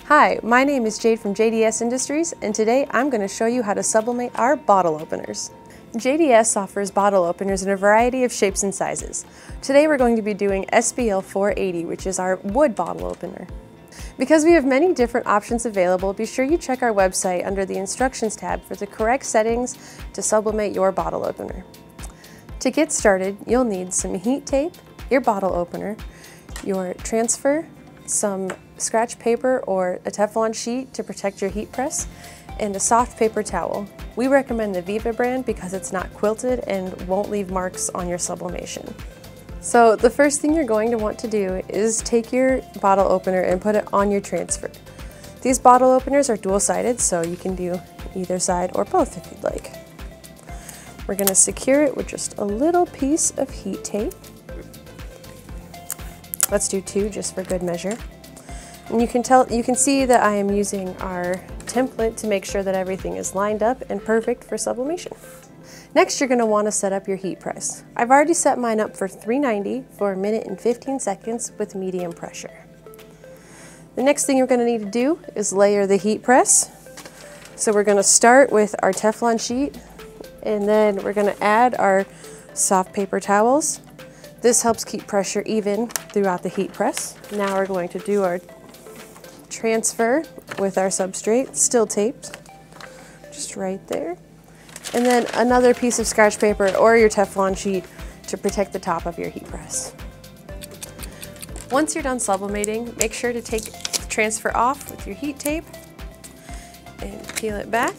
Hi, my name is Jade from JDS Industries, and today I'm going to show you how to sublimate our bottle openers. JDS offers bottle openers in a variety of shapes and sizes. Today we're going to be doing SBL 480, which is our wood bottle opener. Because we have many different options available, be sure you check our website under the Instructions tab for the correct settings to sublimate your bottle opener. To get started, you'll need some heat tape, your bottle opener, your transfer, some scratch paper or a Teflon sheet to protect your heat press, and a soft paper towel. We recommend the Viva brand because it's not quilted and won't leave marks on your sublimation. So the first thing you're going to want to do is take your bottle opener and put it on your transfer. These bottle openers are dual-sided, so you can do either side or both if you'd like. We're going to secure it with just a little piece of heat tape. Let's do 2 just for good measure. And you can see that I am using our template to make sure that everything is lined up and perfect for sublimation. Next, you're going to want to set up your heat press. I've already set mine up for 390 for 1 minute and 15 seconds with medium pressure. The next thing you're going to need to do is layer the heat press. So we're going to start with our Teflon sheet, and then we're going to add our soft paper towels. This helps keep pressure even throughout the heat press. Now we're going to do our transfer with our substrate, still taped, just right there. And then another piece of scratch paper or your Teflon sheet to protect the top of your heat press. Once you're done sublimating, make sure to take the transfer off with your heat tape and peel it back.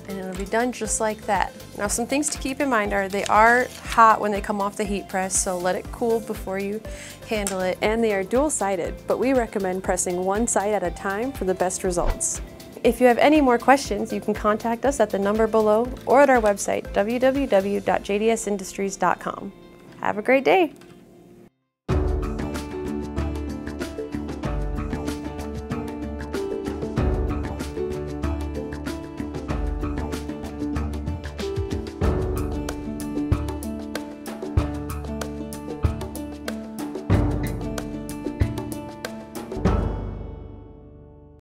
And it'll be done just like that. Now, some things to keep in mind are they are hot when they come off the heat press, so let it cool before you handle it. And they are dual-sided, but we recommend pressing one side at a time for the best results. If you have any more questions, you can contact us at the number below or at our website, www.jdsindustries.com. Have a great day.